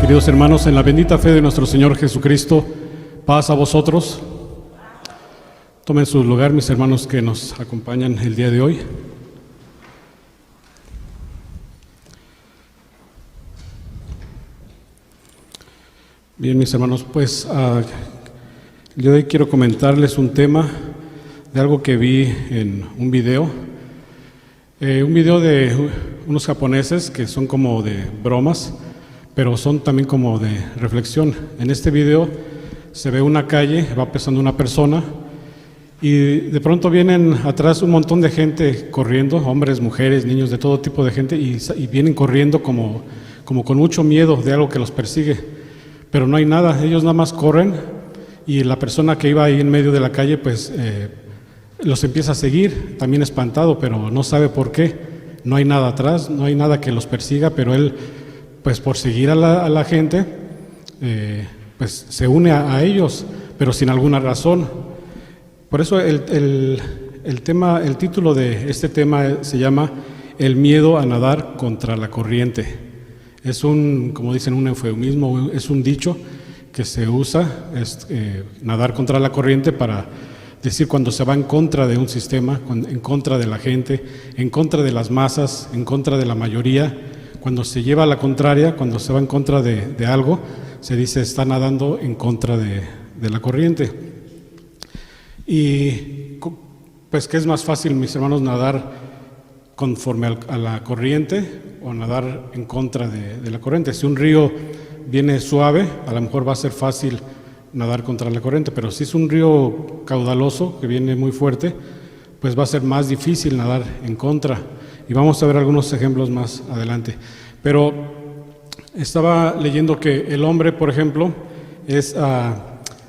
Queridos hermanos, en la bendita fe de nuestro Señor Jesucristo, paz a vosotros. Tomen su lugar, mis hermanos que nos acompañan el día de hoy. Bien, mis hermanos, pues el día de hoy quiero comentarles un tema de algo que vi en un video de unos japoneses que son como de bromas, pero son también como de reflexión. En este video se ve una calle, va pasando una persona y de pronto vienen atrás un montón de gente corriendo, hombres, mujeres, niños, de todo tipo de gente, y vienen corriendo como con mucho miedo de algo que los persigue, pero no hay nada, ellos nada más corren y la persona que iba ahí en medio de la calle pues los empieza a seguir, también espantado, pero no sabe por qué. No hay nada atrás, no hay nada que los persiga, pero él, pues por seguir a la gente, pues se une a ellos, pero sin alguna razón. Por eso el título de este tema se llama El miedo a nadar contra la corriente. Es como dicen, un eufemismo, es un dicho que se usa, nadar contra la corriente, para decir cuando se va en contra de un sistema, en contra de la gente, en contra de las masas, en contra de la mayoría. Cuando se lleva a la contraria, cuando se va en contra de algo, se dice está nadando en contra de la corriente. Y pues, ¿qué es más fácil, mis hermanos, nadar conforme a la corriente o nadar en contra de la corriente? Si un río viene suave, a lo mejor va a ser fácil nadar contra la corriente, pero si es un río caudaloso que viene muy fuerte, pues va a ser más difícil nadar en contra, y vamos a ver algunos ejemplos más adelante. Pero estaba leyendo que el hombre, por ejemplo,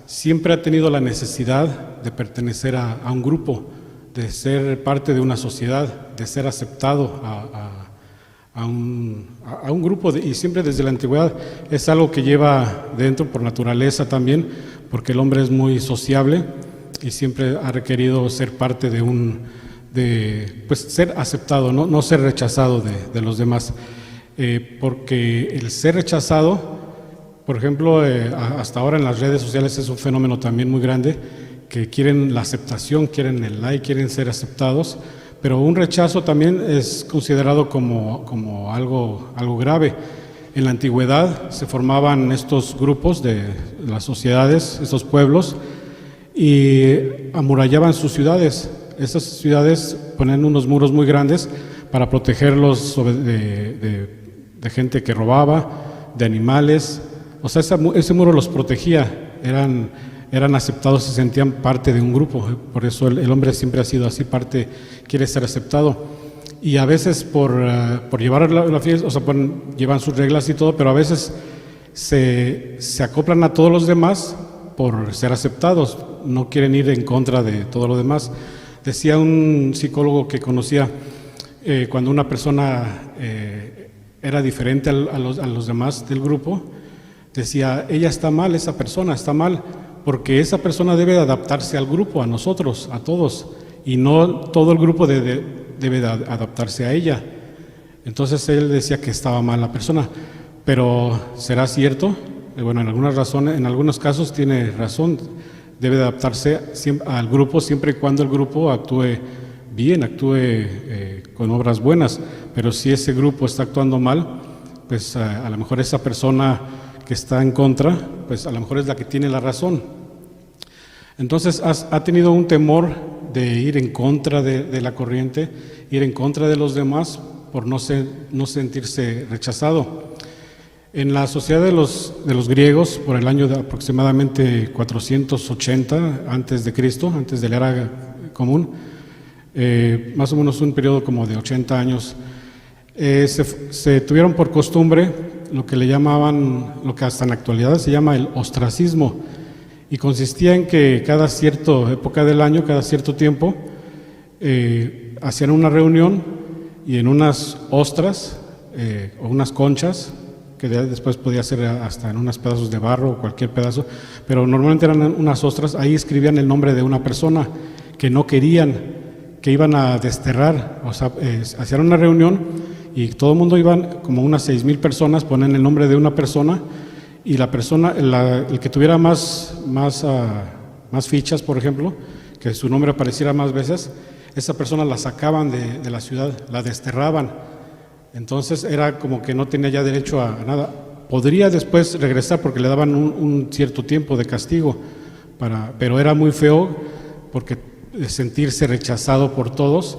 siempre ha tenido la necesidad de pertenecer a un grupo, de ser parte de una sociedad, de ser aceptado a un grupo, y siempre desde la antigüedad es algo que lleva dentro por naturaleza también, porque el hombre es muy sociable y siempre ha requerido ser parte pues ser aceptado, no ser rechazado de los demás, porque el ser rechazado, por ejemplo, hasta ahora en las redes sociales es un fenómeno también muy grande, que quieren la aceptación, quieren el like, quieren ser aceptados. Pero un rechazo también es considerado como algo grave. En la antigüedad se formaban estos grupos de las sociedades, estos pueblos, y amurallaban sus ciudades. Esas ciudades ponían unos muros muy grandes para protegerlos de gente que robaba, de animales. O sea, ese muro los protegía, eran aceptados y se sentían parte de un grupo. Por eso el hombre siempre ha sido así, quiere ser aceptado. Y a veces por llevar la fiesta, o sea, llevan sus reglas y todo, pero a veces se acoplan a todos los demás por ser aceptados, no quieren ir en contra de todo lo demás. Decía un psicólogo que conocía, cuando una persona era diferente a los demás del grupo, decía, ella está mal, esa persona está mal, porque esa persona debe de adaptarse al grupo, a nosotros, a todos, y no todo el grupo debe de adaptarse a ella. Entonces él decía que estaba mal la persona, pero ¿será cierto? Bueno, en algunos casos tiene razón, debe de adaptarse al grupo siempre y cuando el grupo actúe bien, con obras buenas, pero si ese grupo está actuando mal, pues a lo mejor esa persona que está en contra, pues a lo mejor es la que tiene la razón. Entonces ha tenido un temor de ir en contra de la corriente, ir en contra de los demás, por no sentirse rechazado. En la sociedad de los griegos, por el año de aproximadamente 480 antes de Cristo, antes de la era común, más o menos un periodo como de 80 años, se tuvieron por costumbre lo que le llamaban, lo que hasta en la actualidad se llama el ostracismo, y consistía en que cada cierta época del año, cada cierto tiempo, hacían una reunión y en unas ostras o unas conchas, que después podía ser hasta en unos pedazos de barro o cualquier pedazo, pero normalmente eran unas ostras, ahí escribían el nombre de una persona que no querían, que iban a desterrar. O sea, hacían una reunión y todo el mundo iban, como unas 6,000 personas, ponen el nombre de una persona y la persona, el que tuviera más fichas, por ejemplo, que su nombre apareciera más veces, esa persona la sacaban de la ciudad, la desterraban. Entonces era como que no tenía ya derecho a nada. Podría después regresar porque le daban un cierto tiempo de castigo, pero era muy feo porque sentirse rechazado por todos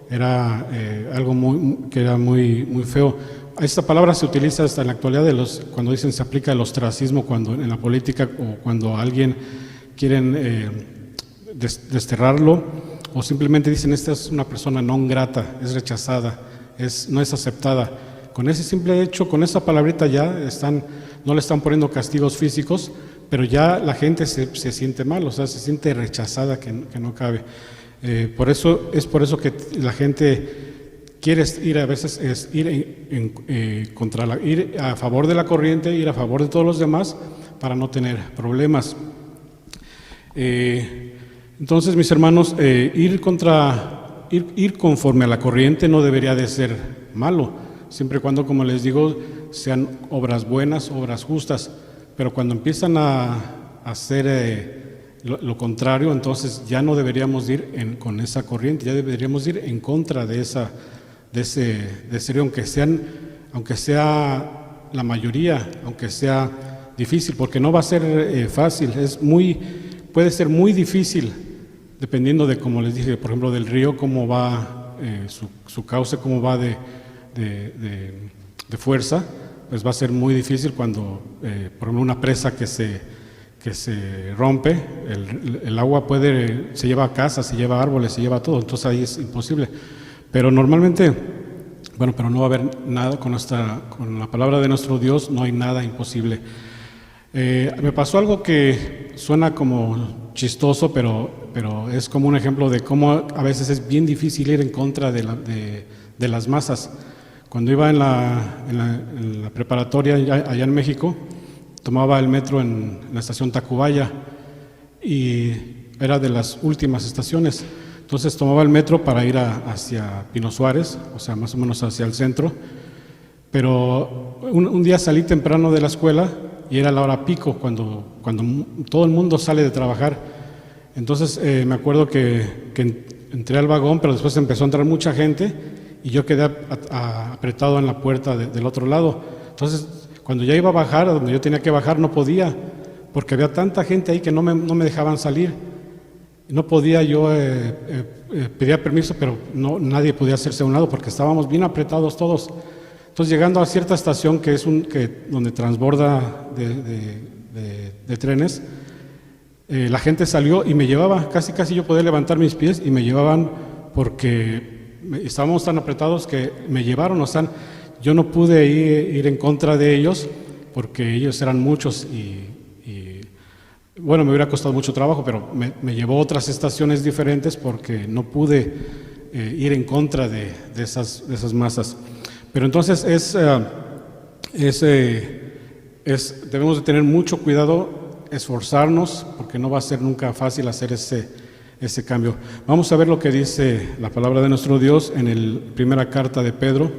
era algo que era muy feo. Esta palabra se utiliza hasta en la actualidad cuando dicen se aplica el ostracismo, cuando en la política o cuando a alguien quieren desterrarlo, o simplemente dicen esta es una persona non grata, es rechazada, no es aceptada. Con ese simple hecho, con esa palabrita ya no le están poniendo castigos físicos, pero ya la gente se siente mal, o sea, se siente rechazada, que no cabe. Por eso que la gente quiere ir a veces ir a favor de la corriente, ir a favor de todos los demás para no tener problemas. Entonces, mis hermanos, ir conforme a la corriente no debería de ser malo, siempre y cuando, como les digo, sean obras buenas, obras justas. Pero cuando empiezan a hacer lo contrario, entonces ya no deberíamos ir con esa corriente, ya deberíamos ir en contra de ese aunque sea la mayoría, aunque sea difícil, porque no va a ser fácil, puede ser muy difícil, dependiendo de, como les dije, por ejemplo, del río, cómo va su cauce, cómo va de fuerza, pues va a ser muy difícil cuando, por ejemplo, una presa que se rompe, el agua se lleva a casas, se lleva a árboles, se lleva a todo, entonces ahí es imposible. Pero normalmente, pero no va a haber nada con la palabra de nuestro Dios, no hay nada imposible. Me pasó algo que suena como chistoso, pero es como un ejemplo de cómo a veces es bien difícil ir en contra de las masas. Cuando iba en la preparatoria allá en México, tomaba el metro en la estación Tacubaya y era de las últimas estaciones. Entonces tomaba el metro para ir hacia Pino Suárez, o sea, más o menos hacia el centro. Pero un día salí temprano de la escuela y era la hora pico, cuando todo el mundo sale de trabajar. Entonces me acuerdo que entré al vagón, pero después empezó a entrar mucha gente y yo quedé apretado en la puerta del otro lado. Entonces, cuando ya iba a bajar, a donde yo tenía que bajar, no podía, porque había tanta gente ahí que no me dejaban salir. No podía, yo pedía permiso, pero nadie podía hacerse a un lado porque estábamos bien apretados todos. Entonces, llegando a cierta estación que es donde transborda de trenes, la gente salió y me llevaba, casi yo podía levantar mis pies y me llevaban porque estábamos tan apretados que me llevaron. O sea, yo no pude ir en contra de ellos porque ellos eran muchos y bueno, me hubiera costado mucho trabajo, pero me llevó a otras estaciones diferentes porque no pude ir en contra de esas masas. Pero entonces debemos de tener mucho cuidado, esforzarnos, porque no va a ser nunca fácil hacer ese cambio. Vamos a ver lo que dice la palabra de nuestro Dios en la primera carta de Pedro,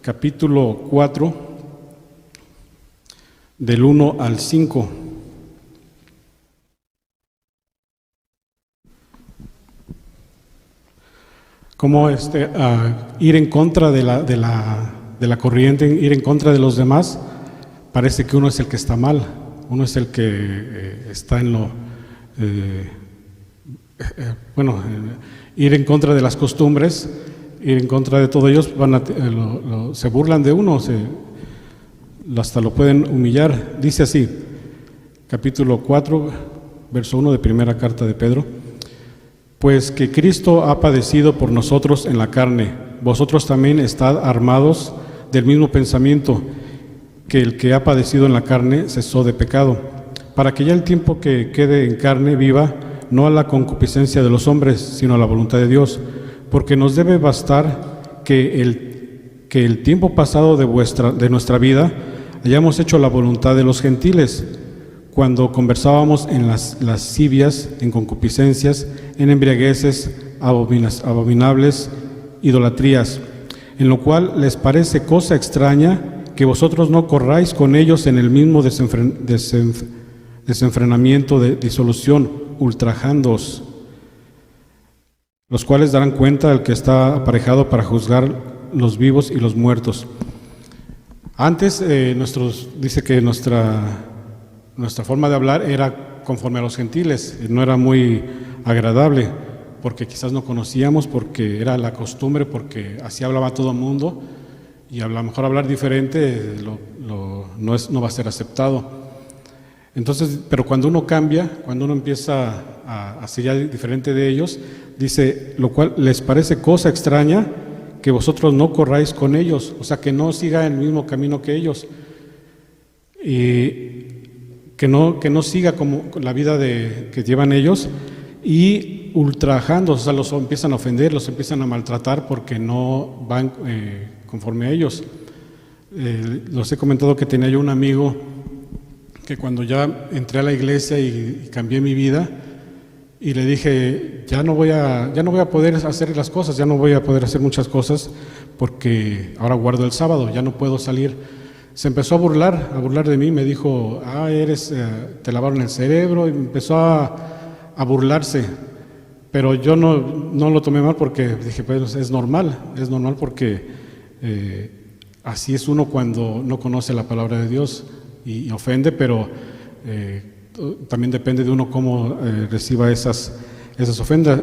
capítulo 4, del 1 al 5. Cómo ir en contra de la corriente, ir en contra de los demás, parece que uno es el que está mal, uno es el que está en ir en contra de las costumbres, ir en contra de todo ellos, se burlan de uno, hasta lo pueden humillar. Dice así, capítulo 4, verso 1 de primera carta de Pedro: pues que Cristo ha padecido por nosotros en la carne, vosotros también estad armados del mismo pensamiento, que el que ha padecido en la carne cesó de pecado, para que ya el tiempo que quede en carne viva, no a la concupiscencia de los hombres, sino a la voluntad de Dios, porque nos debe bastar que el tiempo pasado de nuestra vida hayamos hecho la voluntad de los gentiles, cuando conversábamos en las lascivias, en concupiscencias, en embriagueces, abominables, idolatrías, en lo cual les parece cosa extraña que vosotros no corráis con ellos en el mismo desenfrenamiento de disolución, ultrajándoos, los cuales darán cuenta al que está aparejado para juzgar los vivos y los muertos. Antes, dice que nuestra forma de hablar era conforme a los gentiles, no era muy agradable, porque quizás no conocíamos, porque era la costumbre, porque así hablaba todo el mundo, y a lo mejor hablar diferente no va a ser aceptado. Entonces, pero cuando uno cambia, cuando uno empieza a ser ya diferente de ellos, dice, lo cual les parece cosa extraña que vosotros no corráis con ellos, o sea, que no siga el mismo camino que ellos, y que no siga como la vida que llevan ellos, y ultrajando, o sea, los empiezan a ofender, los empiezan a maltratar porque no van conforme a ellos. Los he comentado que tenía yo un amigo que cuando ya entré a la iglesia y cambié mi vida, y le dije, ya no voy a poder hacer las cosas, ya no voy a poder hacer muchas cosas porque ahora guardo el sábado, ya no puedo salir. Se empezó a burlar de mí, me dijo, te lavaron el cerebro, y empezó a burlarse, pero yo no lo tomé mal porque dije, pues es normal porque así es uno cuando no conoce la palabra de Dios y ofende, pero también depende de uno cómo reciba esas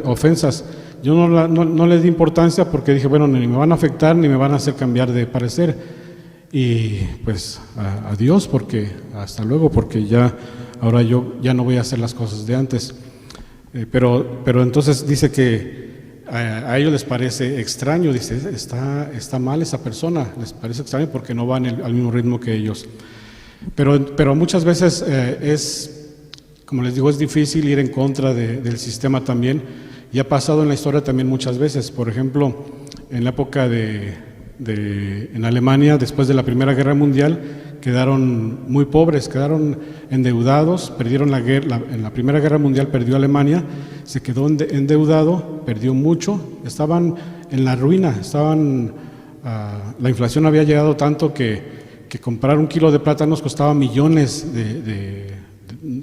ofensas. Yo no les di importancia porque dije, bueno, ni me van a afectar ni me van a hacer cambiar de parecer, y pues adiós, porque hasta luego, porque ahora yo ya no voy a hacer las cosas de antes. Pero entonces dice que a ellos les parece extraño, dice, está mal esa persona, les parece extraño porque no van al mismo ritmo que ellos. Pero muchas veces como les digo, es difícil ir en contra del sistema también, y ha pasado en la historia también muchas veces. Por ejemplo, en la época en Alemania, después de la Primera Guerra Mundial, quedaron muy pobres, quedaron endeudados, perdieron la guerra. En la Primera Guerra Mundial perdió Alemania, se quedó endeudado, perdió mucho, estaban en la ruina, la inflación había llegado tanto que comprar un kilo de plátanos costaba millones de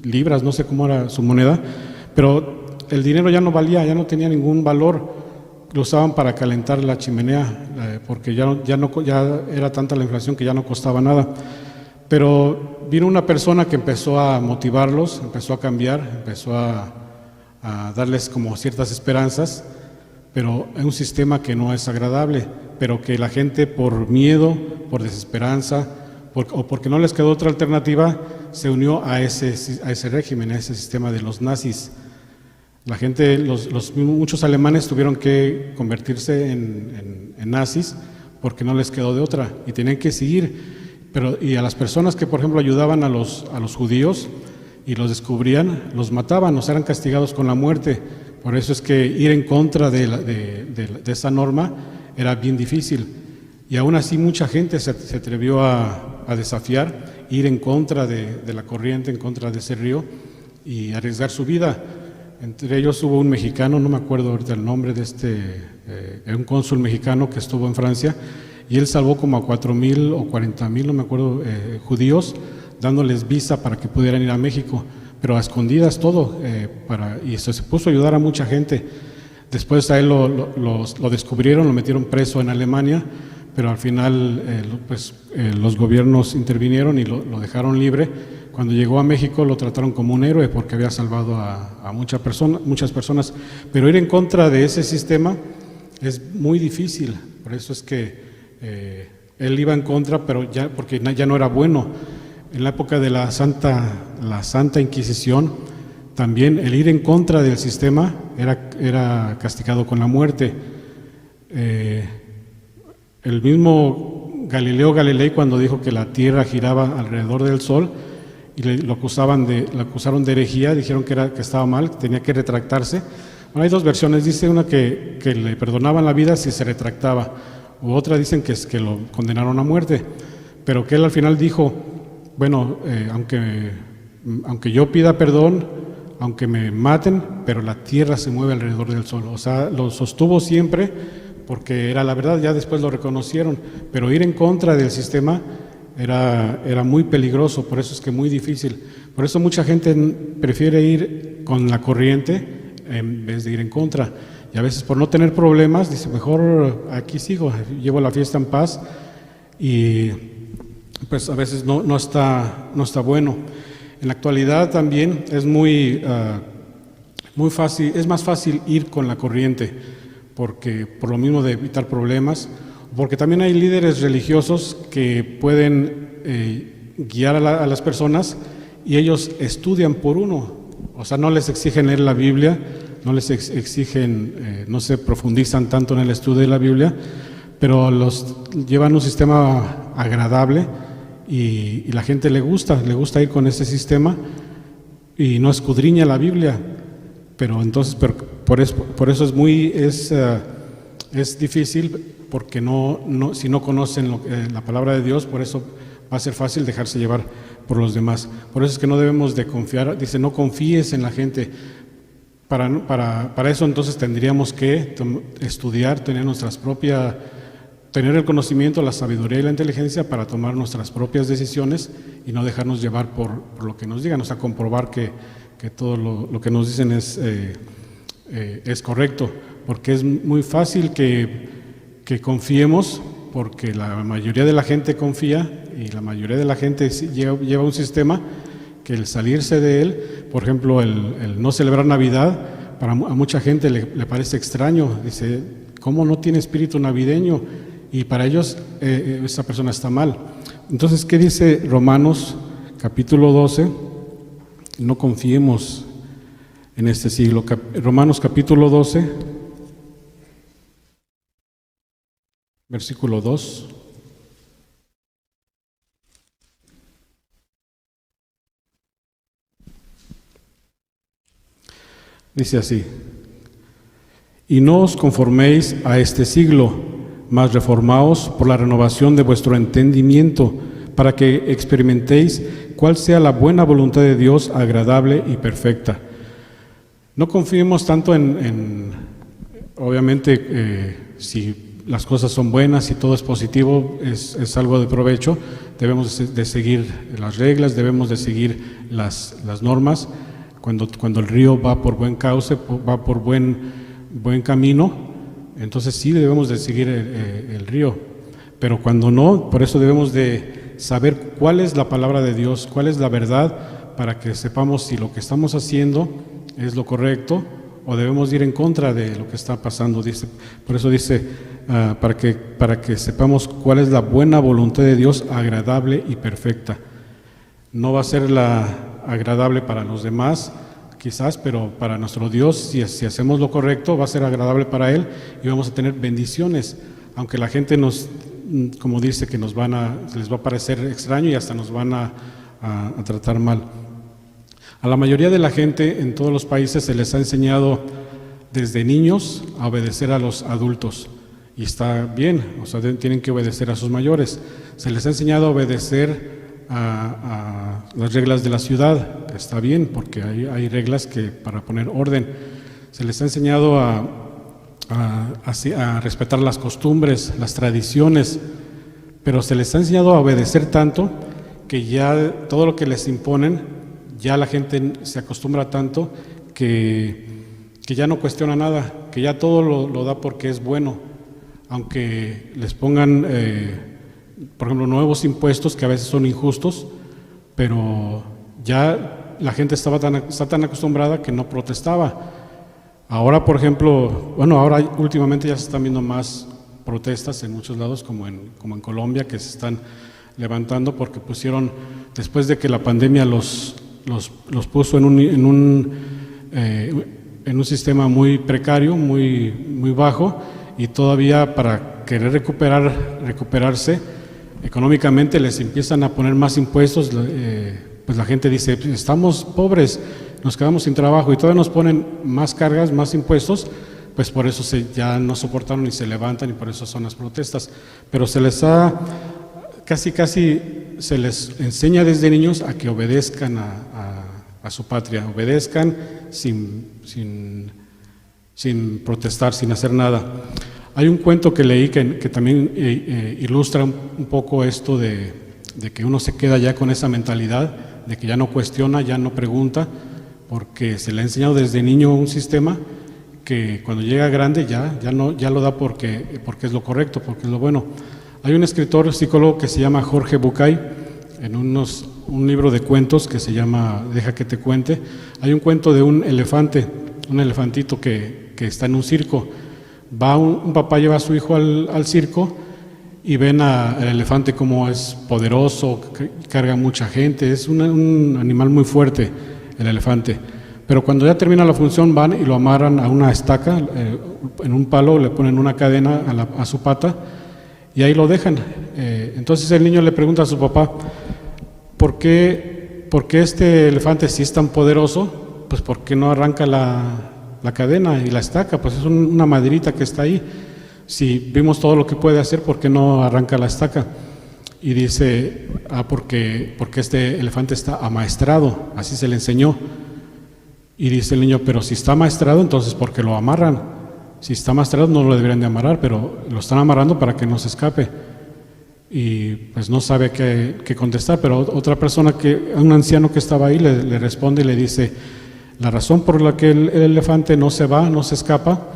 libras, no sé cómo era su moneda, pero el dinero ya no valía, ya no tenía ningún valor, lo usaban para calentar la chimenea, porque ya era tanta la inflación que ya no costaba nada. Pero vino una persona que empezó a motivarlos, empezó a cambiar, empezó a darles como ciertas esperanzas, pero es un sistema que no es agradable, pero que la gente por miedo, por desesperanza, o porque no les quedó otra alternativa, se unió a ese régimen, a ese sistema de los nazis. La gente, muchos alemanes tuvieron que convertirse en nazis porque no les quedó de otra y tenían que seguir. Y a las personas que, por ejemplo, ayudaban a los judíos y los descubrían, los mataban, o sea, eran castigados con la muerte. Por eso es que ir en contra de esa norma era bien difícil. Y aún así mucha gente se atrevió a desafiar, ir en contra de la corriente, en contra de ese río y arriesgar su vida. Entre ellos hubo un mexicano, no me acuerdo ahorita el nombre de un cónsul mexicano que estuvo en Francia, y él salvó como a 4,000 o 40,000, no me acuerdo, judíos, dándoles visa para que pudieran ir a México, pero a escondidas todo, y eso se puso a ayudar a mucha gente. Después a él lo descubrieron, lo metieron preso en Alemania, pero al final los gobiernos intervinieron y lo dejaron libre. Cuando llegó a México lo trataron como un héroe porque había salvado a muchas personas, pero ir en contra de ese sistema es muy difícil. Por eso es que él iba en contra, pero porque ya no era bueno. En la época de la Santa Inquisición, también el ir en contra del sistema era castigado con la muerte. El mismo Galileo Galilei, cuando dijo que la Tierra giraba alrededor del Sol, y lo acusaron de herejía, dijeron que estaba mal, que tenía que retractarse. Bueno, hay dos versiones, dice una que le perdonaban la vida si se retractaba, u otra dicen que lo condenaron a muerte, pero que él al final dijo, bueno, aunque yo pida perdón, aunque me maten, pero la Tierra se mueve alrededor del Sol. O sea, lo sostuvo siempre porque era la verdad, ya después lo reconocieron, pero ir en contra del sistema era muy peligroso, por eso es que muy difícil. Por eso mucha gente prefiere ir con la corriente en vez de ir en contra. Y a veces por no tener problemas, dice, mejor aquí sigo, llevo la fiesta en paz, y pues a veces no está bueno. En la actualidad también es muy fácil, es más fácil ir con la corriente, porque por lo mismo de evitar problemas, porque también hay líderes religiosos que pueden guiar a las personas, y ellos estudian por uno, o sea, no les exigen leer la Biblia, no les exigen, no se profundizan tanto en el estudio de la Biblia, pero los llevan un sistema agradable, y la gente le gusta ir con ese sistema y no escudriña la Biblia. Pero por eso es difícil, porque si no conocen la palabra de Dios, por eso va a ser fácil dejarse llevar por los demás. Por eso es que no debemos de confiar, dice, no confíes en la gente. Para eso entonces tendríamos que estudiar, tener el conocimiento, la sabiduría y la inteligencia para tomar nuestras propias decisiones y no dejarnos llevar por lo que nos digan, o sea, comprobar que todo lo que nos dicen es correcto, porque es muy fácil que confiemos, porque la mayoría de la gente confía, y la mayoría de la gente lleva un sistema que el salirse de él, por ejemplo, el no celebrar Navidad, a mucha gente le parece extraño, dice, ¿cómo no tiene espíritu navideño? Y para ellos esa persona está mal. Entonces, ¿qué dice Romanos capítulo 12? No confiemos en este siglo. Romanos capítulo 12, versículo 2. Dice así: y no os conforméis a este siglo, mas reformaos por la renovación de vuestro entendimiento, para que experimentéis cuál sea la buena voluntad de Dios, agradable y perfecta. No confiemos tanto obviamente, si las cosas son buenas, si todo es positivo, es algo de provecho, debemos de seguir las reglas, debemos de seguir las normas. Cuando el río va por buen cauce, va por buen camino, entonces sí debemos de seguir el río. Pero cuando no, por eso debemos de saber cuál es la palabra de Dios, cuál es la verdad, para que sepamos si lo que estamos haciendo es lo correcto o debemos ir en contra de lo que está pasando. Por eso dice, para que sepamos cuál es la buena voluntad de Dios, agradable y perfecta. No va a ser la agradable para los demás, quizás, pero para nuestro Dios, si hacemos lo correcto, va a ser agradable para Él y vamos a tener bendiciones, aunque la gente como dice, que les va a parecer extraño y hasta nos van a tratar mal. A la mayoría de la gente en todos los países se les ha enseñado desde niños a obedecer a los adultos, y está bien, o sea, tienen que obedecer a sus mayores. Se les ha enseñado a obedecer a las reglas de la ciudad, está bien, porque hay reglas para poner orden. Se les ha enseñado a respetar las costumbres, las tradiciones, pero se les ha enseñado a obedecer tanto que ya todo lo que les imponen, ya la gente se acostumbra tanto que ya no cuestiona nada, que ya todo lo da porque es bueno, aunque les pongan por ejemplo, nuevos impuestos que a veces son injustos, pero ya la gente está tan acostumbrada que no protestaba. Ahora, por ejemplo, ahora últimamente ya se están viendo más protestas en muchos lados, como en Colombia, que se están levantando porque después de que la pandemia los puso en un sistema muy precario, muy bajo, y todavía para querer recuperarse económicamente les empiezan a poner más impuestos. Pues la gente dice, estamos pobres, nos quedamos sin trabajo, y todavía nos ponen más cargas, más impuestos, pues por eso ya no soportaron y se levantan, y por eso son las protestas. Pero casi se les enseña desde niños a que obedezcan a su patria, obedezcan sin protestar, sin hacer nada. Hay un cuento que leí que también ilustra un poco esto de que uno se queda ya con esa mentalidad de que ya no cuestiona, ya no pregunta, porque se le ha enseñado desde niño un sistema que cuando llega grande ya lo da porque es lo correcto, porque es lo bueno. Hay un escritor psicólogo que se llama Jorge Bucay, en un libro de cuentos que se llama Deja que te cuente. Hay un cuento de un elefantito que está en un circo. Un papá lleva a su hijo al circo y ven al elefante como es poderoso, carga mucha gente, es un animal muy fuerte el elefante. Pero cuando ya termina la función van y lo amarran a una estaca, en un palo le ponen una cadena a su pata y ahí lo dejan. Entonces el niño le pregunta a su papá, ¿por qué este elefante, si es tan poderoso, pues por qué no arranca la cadena y la estaca? Pues es una maderita que está ahí. Si vimos todo lo que puede hacer, ¿por qué no arranca la estaca? Y dice, porque este elefante está amaestrado, así se le enseñó. Y dice el niño, pero si está amaestrado, entonces ¿por qué lo amarran? Si está amaestrado no lo deberían de amarrar, pero lo están amarrando para que no se escape. Y pues no sabe qué contestar, pero otra persona, un anciano que estaba ahí, le responde y le dice, la razón por la que el elefante no se va, no se escapa,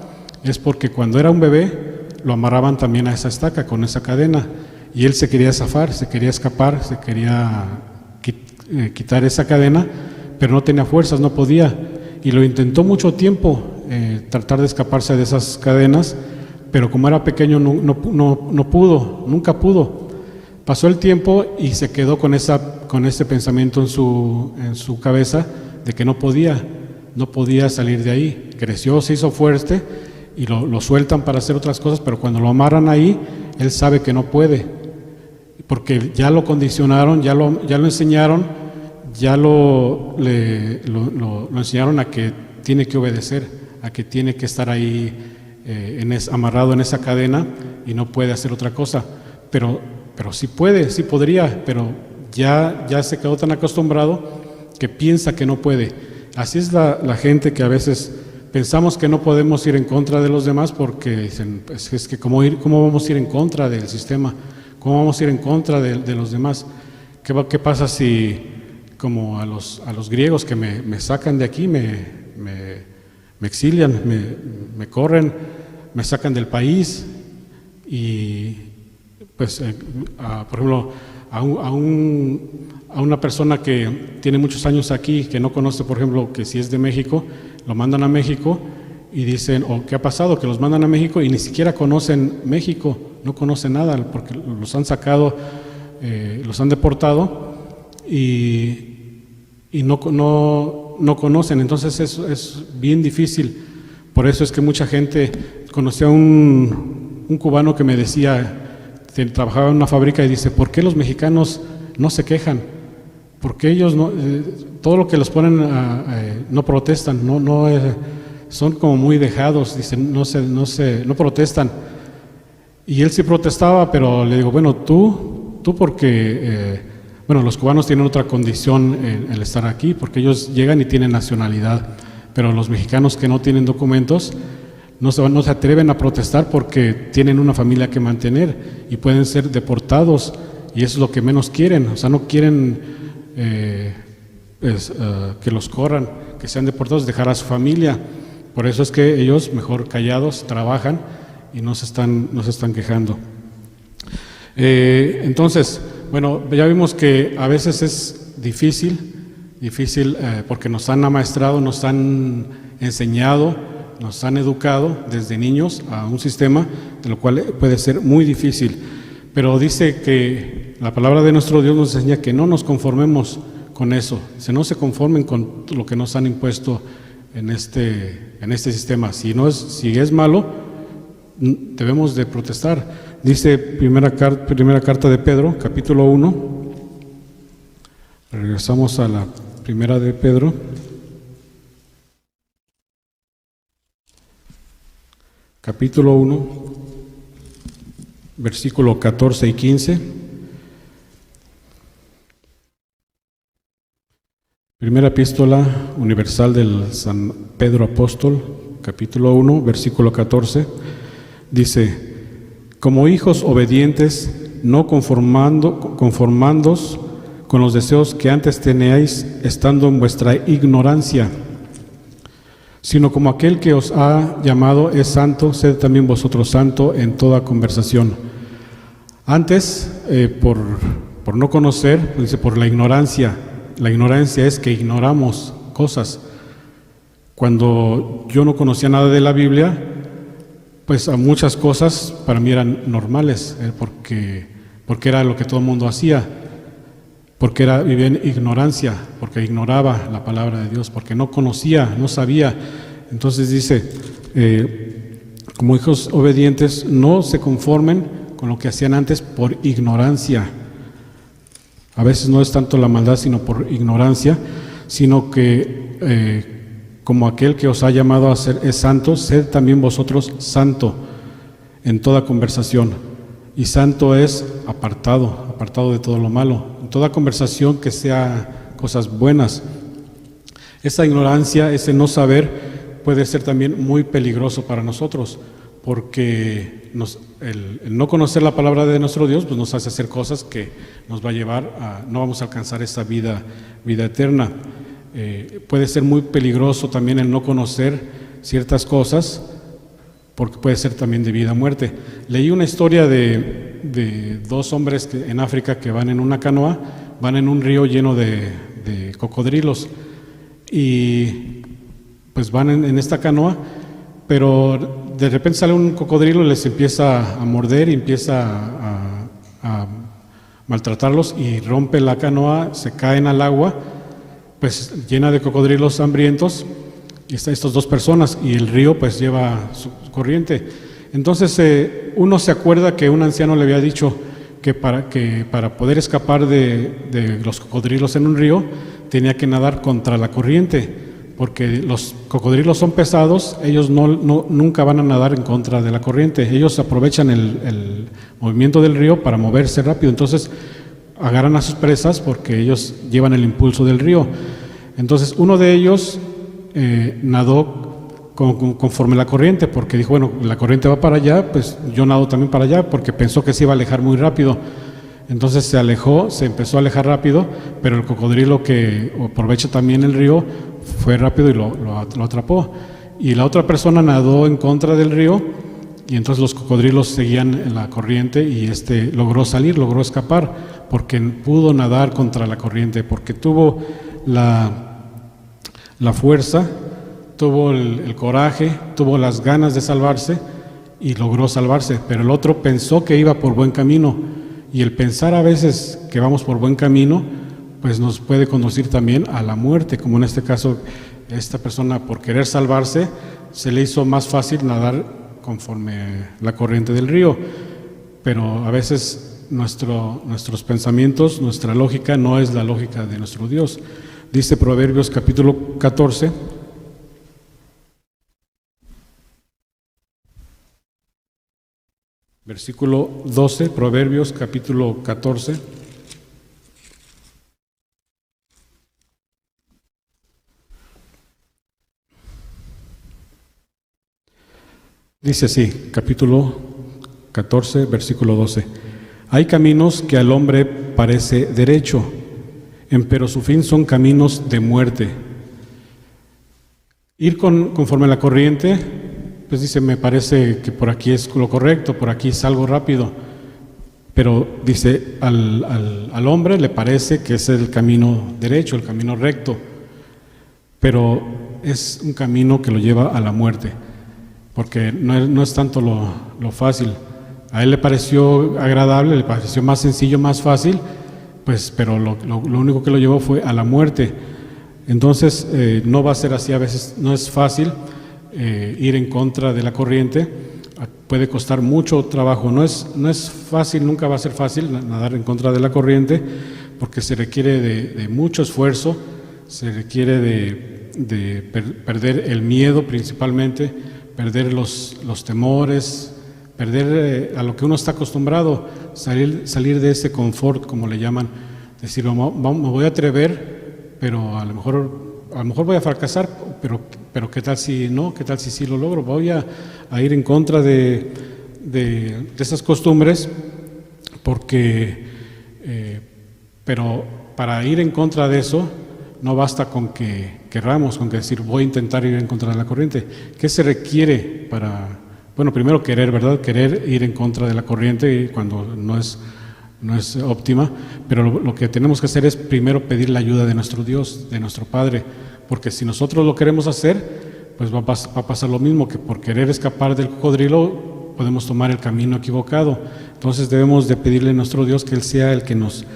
es porque cuando era un bebé lo amarraban también a esa estaca, con esa cadena, y él se quería zafar, se quería escapar, se quería quitar esa cadena, pero no tenía fuerzas, no podía, y lo intentó mucho tiempo, tratar de escaparse de esas cadenas, pero como era pequeño no pudo, nunca pudo. Pasó el tiempo y se quedó con ese pensamiento en su cabeza de que no podía salir de ahí. Creció, se hizo fuerte y lo sueltan para hacer otras cosas, pero cuando lo amarran ahí, él sabe que no puede, porque ya lo condicionaron, ya lo enseñaron, ya lo enseñaron a que tiene que obedecer, a que tiene que estar ahí amarrado en esa cadena y no puede hacer otra cosa. Pero sí puede, sí podría, pero ya se quedó tan acostumbrado que piensa que no puede. Así es la gente, que a veces pensamos que no podemos ir en contra de los demás porque dicen, pues es que ¿cómo vamos a ir en contra del sistema? ¿Cómo vamos a ir en contra de los demás? ¿Qué pasa si, como a los griegos, que me sacan de aquí, me exilian, me corren, me sacan del país? Y pues, por ejemplo, a una persona que tiene muchos años aquí, que no conoce, por ejemplo, que si es de México, lo mandan a México y dicen, ¿qué ha pasado? Que los mandan a México y ni siquiera conocen México, no conocen nada, porque los han sacado, los han deportado y no conocen. Entonces es bien difícil. Por eso es que mucha gente, conocí a un cubano que me decía, trabajaba en una fábrica, y dice, ¿por qué los mexicanos no se quejan? ¿Por qué ellos todo lo que los ponen no protestan? Son como muy dejados, dicen, no protestan. Y él sí protestaba, pero le digo, bueno, tú porque los cubanos tienen otra condición el estar aquí, porque ellos llegan y tienen nacionalidad, pero los mexicanos que no tienen documentos no se atreven a protestar porque tienen una familia que mantener y pueden ser deportados, y eso es lo que menos quieren. O sea, no quieren que los corran, que sean deportados, dejar a su familia. Por eso es que ellos, mejor callados, trabajan y no se están quejando. Entonces, ya vimos que a veces es difícil porque nos han amaestrado, nos han enseñado, nos han educado desde niños a un sistema de lo cual puede ser muy difícil. Pero dice que la palabra de nuestro Dios nos enseña que no nos conformemos con eso, no se conformen con lo que nos han impuesto en este sistema. Si es malo, debemos de protestar. Dice primera carta de Pedro, capítulo 1. Regresamos a la primera de Pedro. Capítulo 1, versículo 14 y 15. Primera epístola universal del San Pedro Apóstol, capítulo 1, versículo 14, dice: como hijos obedientes, no conformándoos con los deseos que antes teníais, estando en vuestra ignorancia, sino como aquel que os ha llamado es santo, sed también vosotros santo en toda conversación. Antes, por no conocer, dice, por la ignorancia. La ignorancia es que ignoramos cosas. Cuando yo no conocía nada de la Biblia, pues a muchas cosas para mí eran normales, porque era lo que todo el mundo hacía, porque vivía en ignorancia, porque ignoraba la palabra de Dios, porque no conocía, no sabía. Entonces dice, como hijos obedientes, no se conformen con lo que hacían antes por ignorancia. A veces no es tanto la maldad, sino por ignorancia, sino que como aquel que os ha llamado a ser es santo, sed también vosotros santo en toda conversación. Y santo es apartado de todo lo malo, en toda conversación que sea cosas buenas. Esa ignorancia, ese no saber, puede ser también muy peligroso para nosotros, porque el no conocer la palabra de nuestro Dios pues nos hace hacer cosas que nos va a llevar no vamos a alcanzar esa vida eterna. Puede ser muy peligroso también el no conocer ciertas cosas, porque puede ser también de vida a muerte. Leí una historia de dos hombres en África que van en una canoa, van en un río lleno de cocodrilos, y pues van en esta canoa, pero de repente sale un cocodrilo y les empieza a morder y empieza a maltratarlos y rompe la canoa, se caen al agua, pues llena de cocodrilos hambrientos, y están estas dos personas y el río pues lleva su corriente. Entonces uno se acuerda que un anciano le había dicho que para poder escapar de los cocodrilos en un río tenía que nadar contra la corriente, porque los cocodrilos son pesados, ellos nunca van a nadar en contra de la corriente, ellos aprovechan el movimiento del río para moverse rápido, entonces agarran a sus presas porque ellos llevan el impulso del río. Entonces uno de ellos nadó conforme la corriente, porque dijo, bueno, la corriente va para allá, pues yo nado también para allá, porque pensó que se iba a alejar muy rápido. Entonces se alejó, se empezó a alejar rápido, pero el cocodrilo, que aprovecha también el río, fue rápido y lo atrapó. Y la otra persona nadó en contra del río, y entonces los cocodrilos seguían en la corriente y logró salir, logró escapar, porque pudo nadar contra la corriente, porque tuvo la fuerza, tuvo el coraje, tuvo las ganas de salvarse y logró salvarse. Pero el otro pensó que iba por buen camino, y el pensar a veces que vamos por buen camino pues nos puede conducir también a la muerte, como en este caso esta persona, por querer salvarse, se le hizo más fácil nadar conforme la corriente del río. Pero a veces nuestros pensamientos, nuestra lógica no es la lógica de nuestro Dios. Dice Proverbios capítulo 14, versículo 12, Proverbios capítulo 14. Dice así, capítulo 14, versículo 12. Hay caminos que al hombre parece derecho, pero su fin son caminos de muerte. Ir conforme a la corriente, pues dice, me parece que por aquí es lo correcto, por aquí salgo rápido. Pero dice, al hombre le parece que es el camino derecho, el camino recto, pero es un camino que lo lleva a la muerte, porque no es tanto lo fácil. A él le pareció agradable, le pareció más sencillo, más fácil, pues, pero lo único que lo llevó fue a la muerte. Entonces no va a ser así, a veces no es fácil ir en contra de la corriente, puede costar mucho trabajo, no es fácil, nunca va a ser fácil nadar en contra de la corriente, porque se requiere de mucho esfuerzo, se requiere de perder el miedo principalmente, perder los temores, perder a lo que uno está acostumbrado, salir de ese confort, como le llaman, decir, me voy a atrever, pero a lo mejor voy a fracasar, pero ¿qué tal si no? ¿Qué tal si sí lo logro? Voy a ir en contra de esas costumbres, pero para ir en contra de eso, no basta con que querramos, con que decir voy a intentar ir en contra de la corriente. ¿Qué se requiere para, bueno, primero querer, ¿verdad? Querer ir en contra de la corriente cuando no es óptima, pero lo que tenemos que hacer es primero pedir la ayuda de nuestro Dios, de nuestro Padre, porque si nosotros lo queremos hacer, pues va a pasar lo mismo, que por querer escapar del cocodrilo podemos tomar el camino equivocado. Entonces debemos de pedirle a nuestro Dios que Él sea el que nos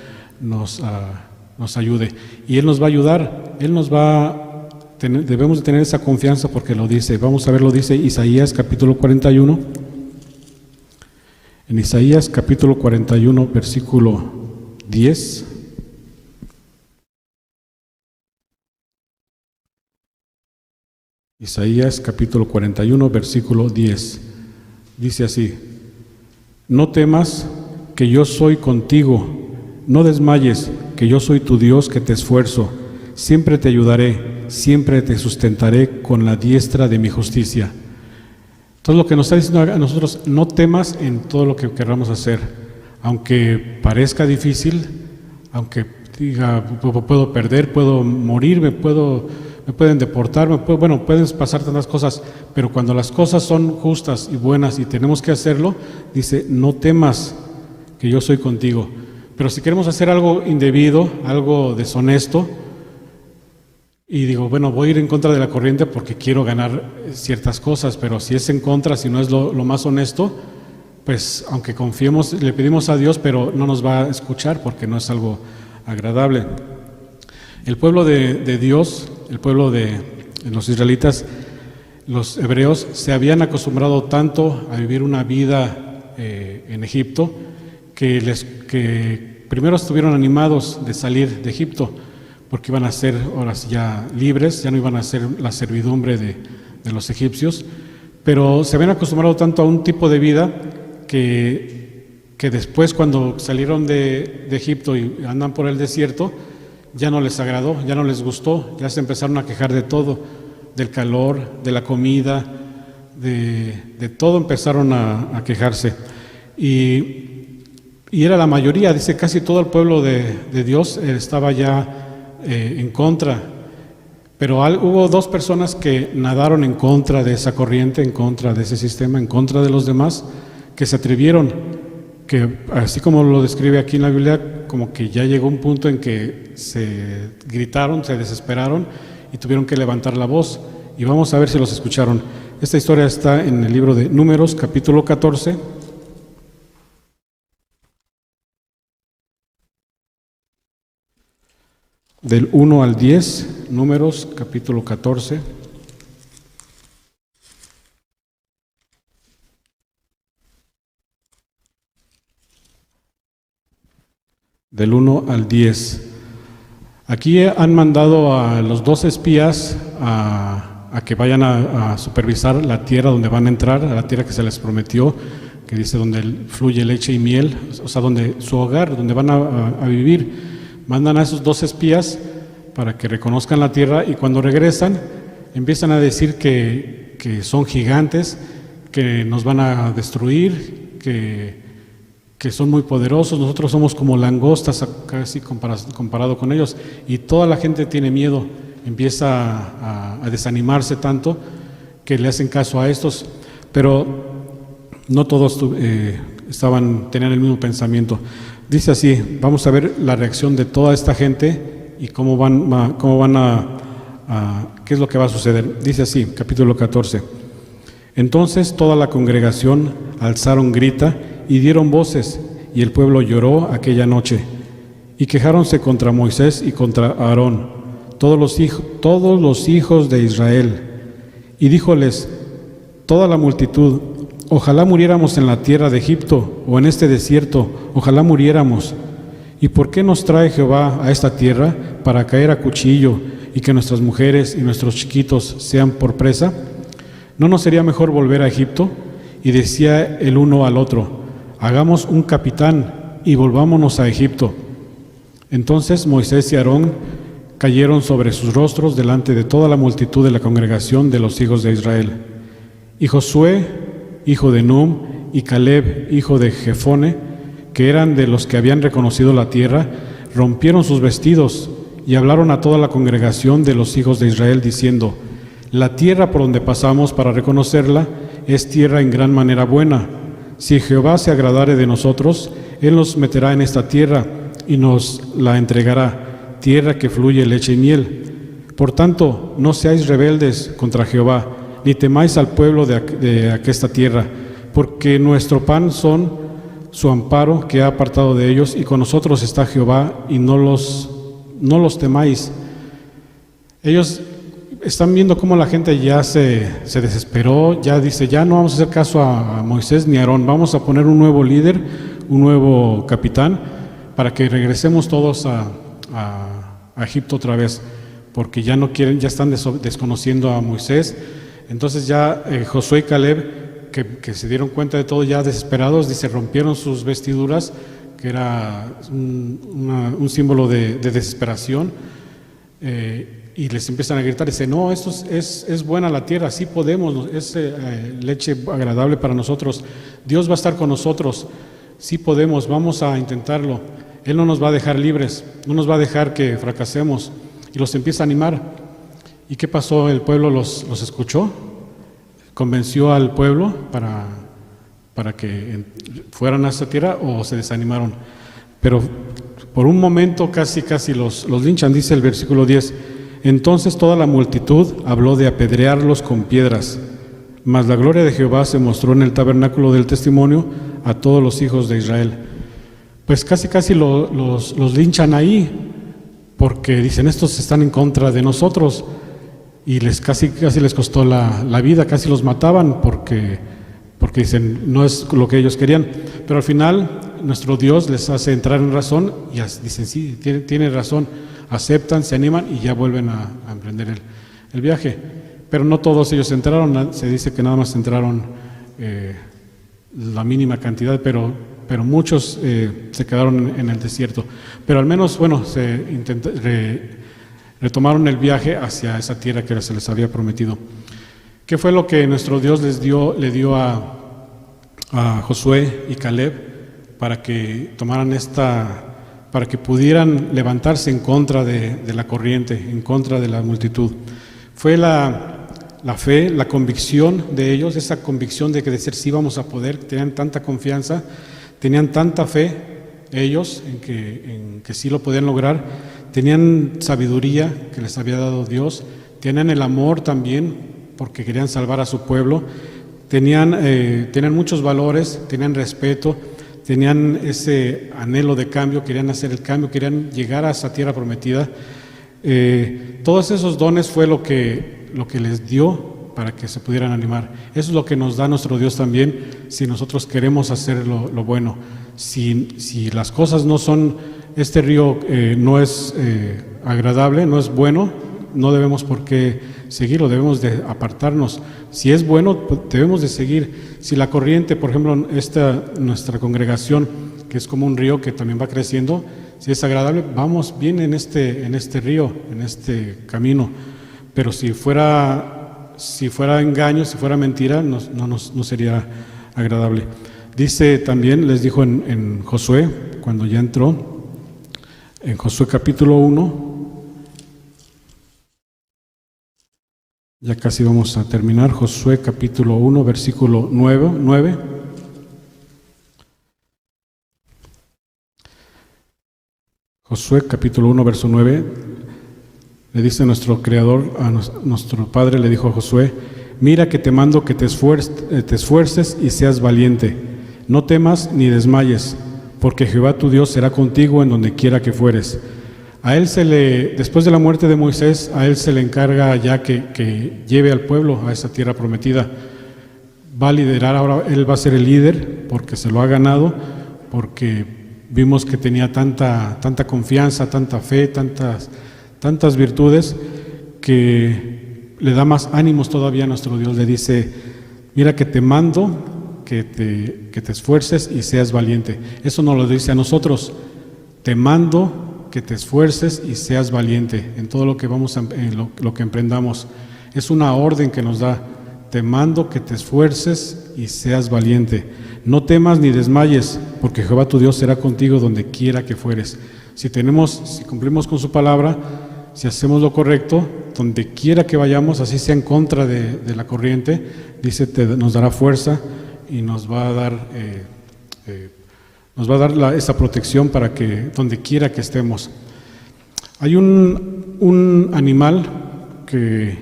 ayude, y Él nos va a ayudar. Debemos de tener esa confianza porque lo dice. Vamos a ver, lo dice Isaías capítulo 41. En Isaías capítulo 41, versículo 10. Isaías capítulo 41, versículo 10. Dice así: no temas, que yo soy contigo, no desmayes, que yo soy tu Dios que te esfuerzo, siempre te ayudaré, siempre te sustentaré con la diestra de mi justicia. Entonces lo que nos está diciendo a nosotros, no temas en todo lo que queramos hacer, aunque parezca difícil, aunque diga puedo perder, puedo morir, me pueden deportar, pueden pasar tantas cosas, pero cuando las cosas son justas y buenas y tenemos que hacerlo, dice, no temas, que yo soy contigo. Pero si queremos hacer algo indebido, algo deshonesto, y digo, bueno, voy a ir en contra de la corriente porque quiero ganar ciertas cosas, pero si es en contra, si no es lo más honesto, pues aunque confiemos, le pedimos a Dios, pero no nos va a escuchar porque no es algo agradable. El pueblo de Dios, el pueblo de los israelitas, los hebreos, se habían acostumbrado tanto a vivir una vida en Egipto que primero estuvieron animados de salir de Egipto, porque iban a ser ahora ya libres, ya no iban a ser la servidumbre de los egipcios, pero se habían acostumbrado tanto a un tipo de vida que después, cuando salieron de Egipto y andan por el desierto, ya no les agradó, ya no les gustó, ya se empezaron a quejar de todo, del calor, de la comida, de todo empezaron a quejarse. Y era la mayoría, dice, casi todo el pueblo de Dios estaba ya en contra, pero hubo dos personas que nadaron en contra de esa corriente, en contra de ese sistema, en contra de los demás, que se atrevieron, que así como lo describe aquí en la Biblia, como que ya llegó un punto en que se gritaron, se desesperaron y tuvieron que levantar la voz, y vamos a ver si los escucharon. Esta historia está en el libro de Números, capítulo 14, del 1 al 10, Números, capítulo 14. Del 1 al 10. Aquí han mandado a los 2 espías a que vayan a supervisar la tierra donde van a entrar, a la tierra que se les prometió, que dice donde fluye leche y miel, o sea, donde su hogar, donde van a vivir. Mandan a esos 2 espías para que reconozcan la tierra, y cuando regresan empiezan a decir que son gigantes, que nos van a destruir, que son muy poderosos, nosotros somos como langostas casi comparado con ellos, y toda la gente tiene miedo, empieza a desanimarse tanto que le hacen caso a estos, pero no todos tenían el mismo pensamiento. Dice así, vamos a ver la reacción de toda esta gente y cómo van qué es lo que va a suceder. Dice así, capítulo 14. Entonces toda la congregación alzaron grita y dieron voces, y el pueblo lloró aquella noche, y quejáronse contra Moisés y contra Aarón, todos los hijos de Israel. Y díjoles toda la multitud: ojalá muriéramos en la tierra de Egipto o en este desierto, ojalá muriéramos. ¿Y por qué nos trae Jehová a esta tierra para caer a cuchillo y que nuestras mujeres y nuestros chiquitos sean por presa? ¿No nos sería mejor volver a Egipto? Y decía el uno al otro: hagamos un capitán y volvámonos a Egipto. Entonces Moisés y Aarón cayeron sobre sus rostros delante de toda la multitud de la congregación de los hijos de Israel. Y Josué, hijo de Num, y Caleb, hijo de Jefone, porque eran de los que habían reconocido la tierra, rompieron sus vestidos y hablaron a toda la congregación de los hijos de Israel, diciendo: la tierra por donde pasamos para reconocerla es tierra en gran manera buena. Si Jehová se agradare de nosotros, Él nos meterá en esta tierra y nos la entregará, tierra que fluye leche y miel. Por tanto, no seáis rebeldes contra Jehová, ni temáis al pueblo de aquesta tierra, porque nuestro pan son su amparo que ha apartado de ellos, y con nosotros está Jehová, y no los temáis. Ellos están viendo cómo la gente ya se desesperó, ya dice: ya no vamos a hacer caso a Moisés ni a Aarón, vamos a poner un nuevo líder, un nuevo capitán, para que regresemos todos a Egipto otra vez, porque ya no quieren, ya están desconociendo a Moisés. Entonces ya Josué y Caleb, que se dieron cuenta de todo, ya desesperados, dice, rompieron sus vestiduras, que era un símbolo de desesperación, y les empiezan a gritar, dice: no, esto es buena la tierra, sí podemos, es leche agradable para nosotros, Dios va a estar con nosotros, sí podemos, vamos a intentarlo, Él no nos va a dejar libres, no nos va a dejar que fracasemos. Y los empieza a animar. ¿Y qué pasó? El pueblo los escuchó, convenció al pueblo para que fueran a esta tierra, o se desanimaron. Pero por un momento casi los linchan, dice el versículo 10. Entonces toda la multitud habló de apedrearlos con piedras, mas la gloria de Jehová se mostró en el tabernáculo del testimonio a todos los hijos de Israel. Pues casi los linchan ahí, porque dicen: estos están en contra de nosotros, y casi les costó la vida, casi los mataban, porque dicen: no es lo que ellos querían. Pero al final nuestro Dios les hace entrar en razón, y dicen: sí, tiene razón, aceptan, se animan y ya vuelven a emprender el viaje. Pero no todos ellos entraron, se dice que nada más entraron la mínima cantidad, pero muchos se quedaron en el desierto. Pero al menos, bueno, retomaron el viaje hacia esa tierra que se les había prometido. ¿Qué fue lo que nuestro Dios le dio a Josué y Caleb para que tomaran para que pudieran levantarse en contra de la corriente, en contra de la multitud? Fue la fe, la convicción de ellos, esa convicción de sí vamos a poder. Tenían tanta confianza, tenían tanta fe ellos en que sí lo podían lograr. Tenían sabiduría que les había dado Dios, tenían el amor también porque querían salvar a su pueblo, tenían muchos valores, tenían respeto, tenían ese anhelo de cambio, querían hacer el cambio, querían llegar a esa tierra prometida. Todos esos dones fue lo que les dio para que se pudieran animar. Eso es lo que nos da nuestro Dios también, si nosotros queremos hacer lo bueno. Si las cosas no son, este río no es agradable, no es bueno, no debemos por qué seguirlo, debemos de apartarnos. Si es bueno, pues debemos de seguir. Si la corriente, por ejemplo, nuestra congregación, que es como un río que también va creciendo, si es agradable, vamos bien en este río, en este camino. Pero si fuera engaño, si fuera mentira, no sería agradable. Dice también, les dijo en Josué, cuando ya entró, en Josué capítulo 1, ya casi vamos a terminar, Josué capítulo 1, versículo 9. Josué capítulo 1, verso 9, le dice nuestro Creador, a nuestro Padre le dijo a Josué: mira que te mando que te esfuerces y seas valiente, no temas ni desmayes, porque Jehová tu Dios será contigo en donde quiera que fueres. A él después de la muerte de Moisés, a él se le encarga ya que lleve al pueblo a esa tierra prometida. Va a liderar ahora, él va a ser el líder porque se lo ha ganado, porque vimos que tenía tanta confianza, tanta fe, tantas virtudes, que le da más ánimos todavía a nuestro Dios. Le dice: mira que te mando que te esfuerces y seas valiente. Eso nos lo dice a nosotros: te mando que te esfuerces y seas valiente en todo lo que lo que emprendamos. Es una orden que nos da: te mando que te esfuerces y seas valiente, no temas ni desmayes, porque Jehová tu Dios será contigo donde quiera que fueres. Si cumplimos con su palabra, si hacemos lo correcto, donde quiera que vayamos, así sea en contra de la corriente, dice, nos dará fuerza y nos va a dar esa protección para que donde quiera que estemos. Hay un animal que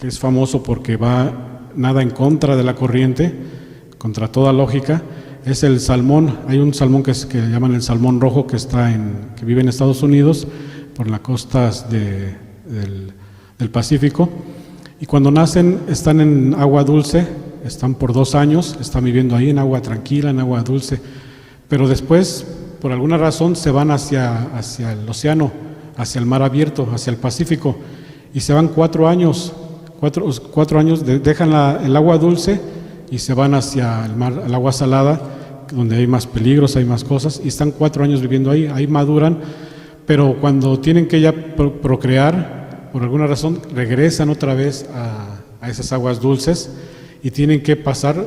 es famoso porque nada en contra de la corriente, contra toda lógica, es el salmón. Hay un salmón que le llaman el salmón rojo que vive en Estados Unidos, por las costas del Pacífico, y cuando nacen están en agua dulce, están por 2 años, están viviendo ahí en agua tranquila, en agua dulce, pero después, por alguna razón, se van hacia el océano, hacia el mar abierto, hacia el Pacífico, y se van 4 años, 4 años, dejan el agua dulce y se van hacia el mar, el agua salada, donde hay más peligros, hay más cosas, y están 4 años viviendo ahí maduran, pero cuando tienen que ya procrear, por alguna razón, regresan otra vez a esas aguas dulces y tienen que pasar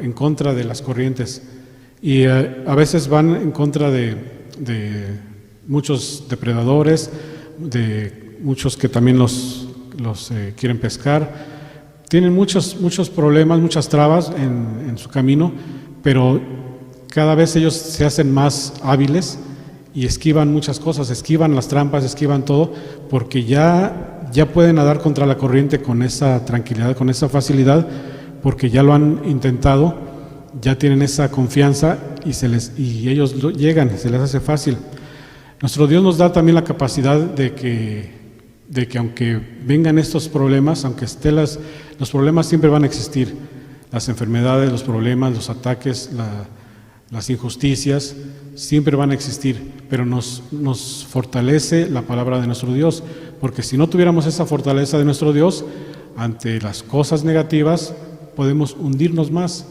en contra de las corrientes. Y a veces van en contra de muchos depredadores, de muchos que también los quieren pescar. Tienen muchos problemas, muchas trabas en su camino, pero cada vez ellos se hacen más hábiles y esquivan muchas cosas, esquivan las trampas, esquivan todo, porque ya pueden nadar contra la corriente con esa tranquilidad, con esa facilidad, porque ya lo han intentado, ya tienen esa confianza y ellos llegan, se les hace fácil. Nuestro Dios nos da también la capacidad de que aunque vengan estos problemas, aunque estén los problemas siempre van a existir, las enfermedades, los problemas, los ataques, las injusticias, siempre van a existir, pero nos fortalece la palabra de nuestro Dios, porque si no tuviéramos esa fortaleza de nuestro Dios, ante las cosas negativas podemos hundirnos más.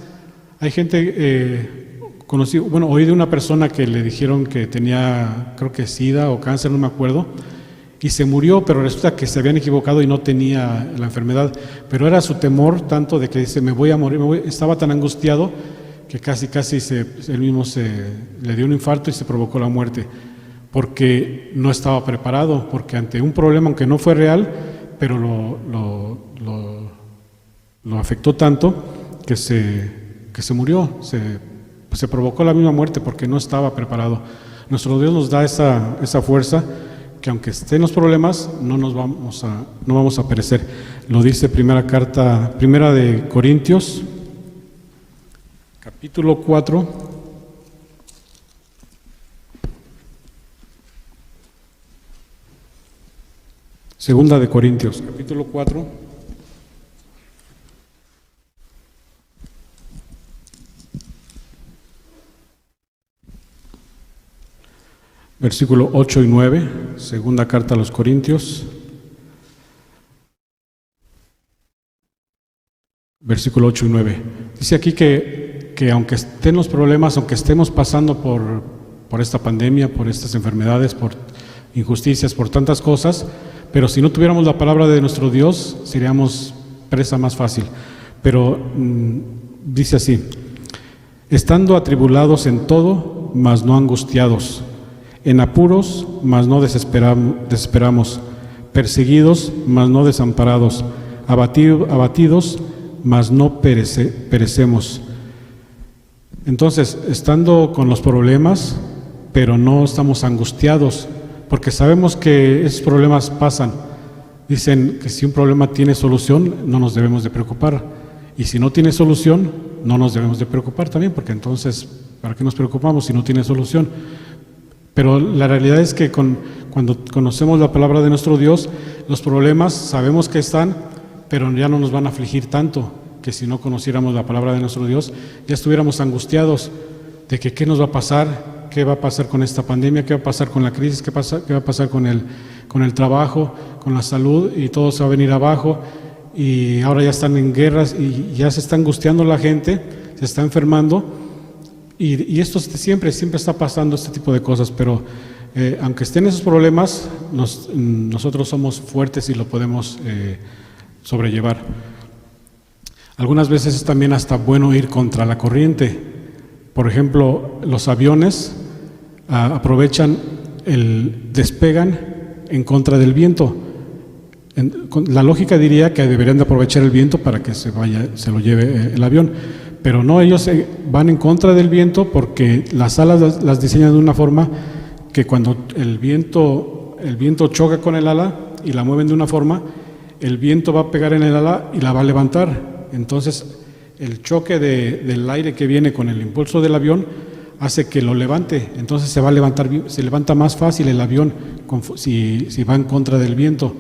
Hay gente, oí de una persona que le dijeron que tenía, creo que SIDA o cáncer, no me acuerdo, y se murió, pero resulta que se habían equivocado y no tenía la enfermedad, pero era su temor tanto de que dice, me voy a morir, estaba tan angustiado que casi él mismo le dio un infarto y se provocó la muerte, porque no estaba preparado, porque ante un problema, aunque no fue real, pero lo afectó tanto que se murió, se provocó la misma muerte porque no estaba preparado. Nuestro Dios nos da esa fuerza, que aunque estén los problemas, no vamos a perecer. Lo dice primera de Corintios, capítulo 4, segunda de Corintios, capítulo 4, versículo 8 y 9, segunda carta a los Corintios, versículo 8 y 9. Dice aquí que aunque estén los problemas, aunque estemos pasando por esta pandemia, por estas enfermedades, por injusticias, por tantas cosas, pero si no tuviéramos la palabra de nuestro Dios, seríamos presa más fácil. Pero dice así: estando atribulados en todo, mas no angustiados, en apuros, mas no desesperamos, perseguidos, mas no desamparados, abatidos, mas no perecemos. Entonces, estando con los problemas, pero no estamos angustiados, porque sabemos que esos problemas pasan. Dicen que si un problema tiene solución, no nos debemos de preocupar, y si no tiene solución, no nos debemos de preocupar también, porque entonces, ¿para qué nos preocupamos si no tiene solución? Pero la realidad es que cuando conocemos la palabra de nuestro Dios, los problemas sabemos que están, pero ya no nos van a afligir tanto, que si no conociéramos la palabra de nuestro Dios, ya estuviéramos angustiados de que qué nos va a pasar, qué va a pasar con esta pandemia, qué va a pasar con la crisis, qué va a pasar con el trabajo, con la salud, y todo se va a venir abajo, y ahora ya están en guerras y ya se está angustiando la gente, se está enfermando, y esto siempre está pasando, este tipo de cosas, pero aunque estén esos problemas, nosotros somos fuertes y lo podemos sobrellevar. Algunas veces es también hasta bueno ir contra la corriente, Por ejemplo, los aviones despegan en contra del viento. La lógica diría que deberían de aprovechar el viento para que se lo lleve el avión, pero no, ellos van en contra del viento porque las alas las diseñan de una forma que cuando el viento choca con el ala y la mueven de una forma, el viento va a pegar en el ala y la va a levantar. Entonces, el choque del aire que viene con el impulso del avión hace que lo levante. Entonces se levanta más fácil el avión si va en contra del viento.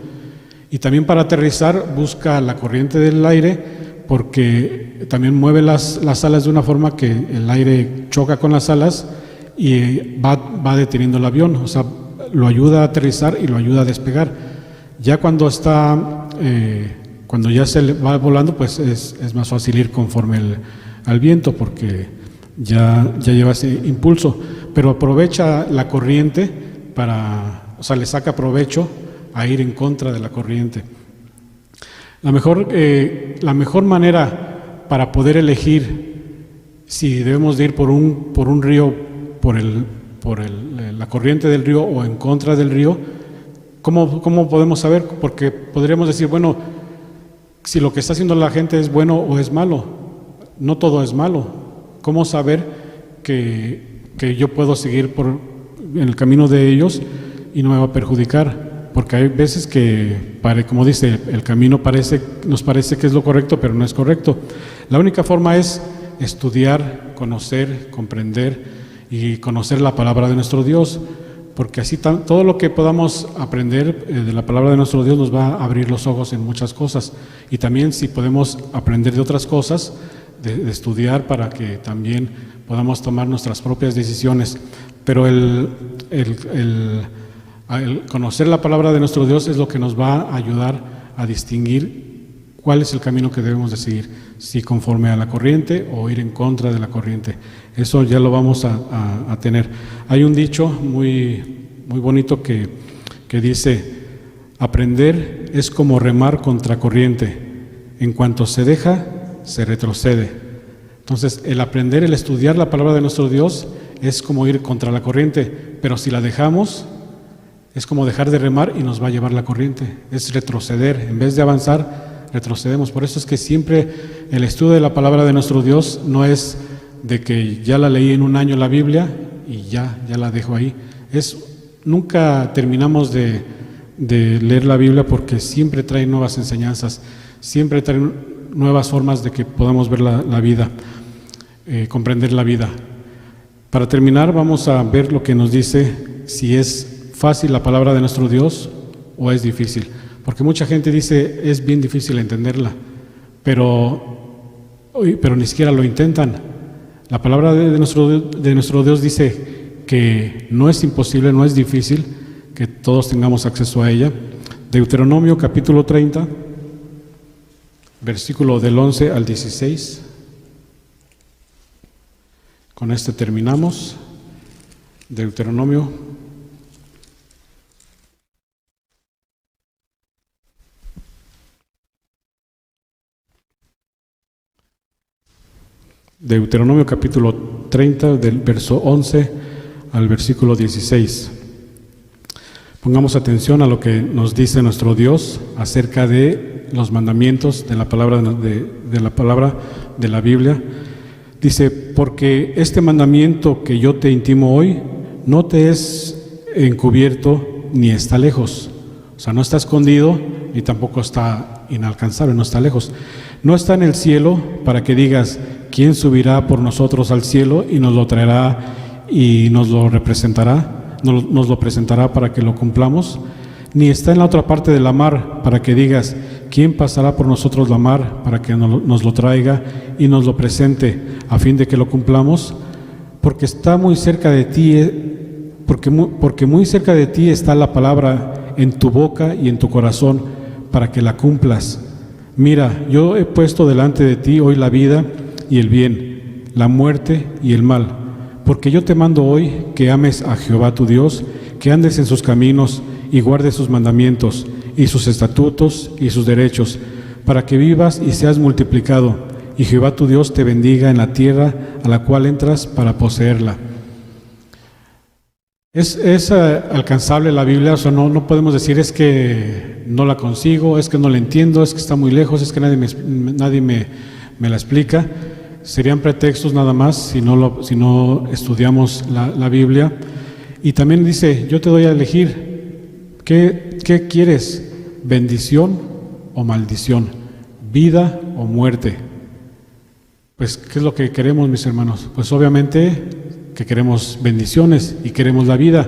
Y también para aterrizar busca la corriente del aire, porque también mueve las alas de una forma que el aire choca con las alas y va deteniendo el avión, o sea, lo ayuda a aterrizar y lo ayuda a despegar. Ya cuando ya se va volando, pues es más fácil ir conforme al viento, porque ya lleva ese impulso, pero aprovecha la corriente le saca provecho a ir en contra de la corriente. La mejor manera para poder elegir si debemos de ir por un río, por la corriente del río o en contra del río, ¿cómo podemos saber? Porque podríamos decir, bueno, si lo que está haciendo la gente es bueno o es malo. No todo es malo. ¿Cómo saber que yo puedo seguir en el camino de ellos y no me va a perjudicar? Porque hay veces que, como dice, el camino nos parece que es lo correcto, pero no es correcto. La única forma es estudiar, conocer, comprender y conocer la palabra de nuestro Dios, porque así todo lo que podamos aprender de la palabra de nuestro Dios nos va a abrir los ojos en muchas cosas. Y también si podemos aprender de otras cosas, de estudiar, para que también podamos tomar nuestras propias decisiones. Pero el conocer la palabra de nuestro Dios es lo que nos va a ayudar a distinguir cuál es el camino que debemos de seguir, si conforme a la corriente o ir en contra de la corriente. Eso ya lo vamos a tener. Hay un dicho muy, muy bonito que dice: aprender es como remar contra corriente, en cuanto se deja, se retrocede. Entonces, el aprender, el estudiar la palabra de nuestro Dios es como ir contra la corriente, pero si la dejamos, es como dejar de remar y nos va a llevar la corriente. Es retroceder. En vez de avanzar, retrocedemos. Por eso es que siempre el estudio de la palabra de nuestro Dios no es de que ya la leí en un año la Biblia y ya la dejo ahí. Nunca terminamos de leer la Biblia, porque siempre trae nuevas enseñanzas, siempre trae nuevas formas de que podamos ver la vida, comprender la vida. Para terminar, vamos a ver lo que nos dice, si es fácil la palabra de nuestro Dios o es difícil, porque mucha gente dice es bien difícil entenderla, pero ni siquiera lo intentan. La palabra de nuestro Dios dice que no es imposible, no es difícil que todos tengamos acceso a ella. Deuteronomio capítulo 30, versículo del 11 al 16. Con este terminamos. Deuteronomio capítulo 30, del verso 11 al versículo 16. Pongamos atención a lo que nos dice nuestro Dios acerca de los mandamientos de la palabra de la Biblia. Dice: porque este mandamiento que yo te intimo hoy no te es encubierto ni está lejos. O sea, no está escondido ni tampoco está inalcanzable, no está lejos. No está en el cielo para que digas: ¿quién subirá por nosotros al cielo y nos lo traerá y nos lo presentará para que lo cumplamos? Ni está en la otra parte de la mar para que digas: ¿quién pasará por nosotros la mar para que nos lo traiga y nos lo presente a fin de que lo cumplamos? Porque está muy cerca de ti, porque muy cerca de ti está la palabra en tu boca y en tu corazón para que la cumplas. Mira, yo he puesto delante de ti hoy la vida y el bien, la muerte y el mal, porque yo te mando hoy que ames a Jehová tu Dios, que andes en sus caminos y guardes sus mandamientos y sus estatutos y sus derechos, para que vivas y seas multiplicado, y Jehová tu Dios te bendiga en la tierra a la cual entras para poseerla. Es alcanzable la Biblia, o sea, no podemos decir es que no la consigo, es que no la entiendo, es que está muy lejos, es que nadie me la explica. Serían pretextos nada más si no estudiamos la Biblia. Y también dice, yo te doy a elegir, ¿qué quieres? ¿Bendición o maldición? ¿Vida o muerte? Pues, ¿qué es lo que queremos, mis hermanos? Pues obviamente que queremos bendiciones y queremos la vida,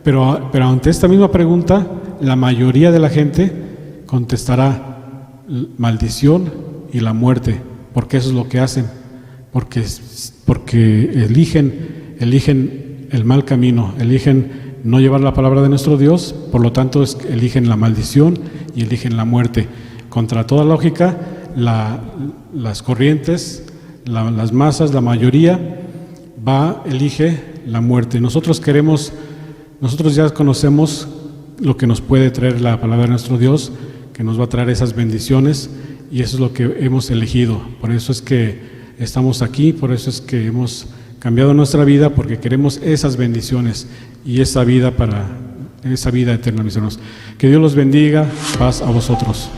pero ante esta misma pregunta, la mayoría de la gente contestará maldición y la muerte, porque eso es lo que hacen, porque eligen el mal camino, eligen no llevar la palabra de nuestro Dios, por lo tanto eligen la maldición y eligen la muerte. Contra toda lógica, las corrientes, las masas, la mayoría elige la muerte. Nosotros ya conocemos lo que nos puede traer la palabra de nuestro Dios, que nos va a traer esas bendiciones, y eso es lo que hemos elegido. Por eso es que estamos aquí, por eso es que hemos cambiado nuestra vida, porque queremos esas bendiciones y esa vida eterna, mis hermanos. Que Dios los bendiga, paz a vosotros.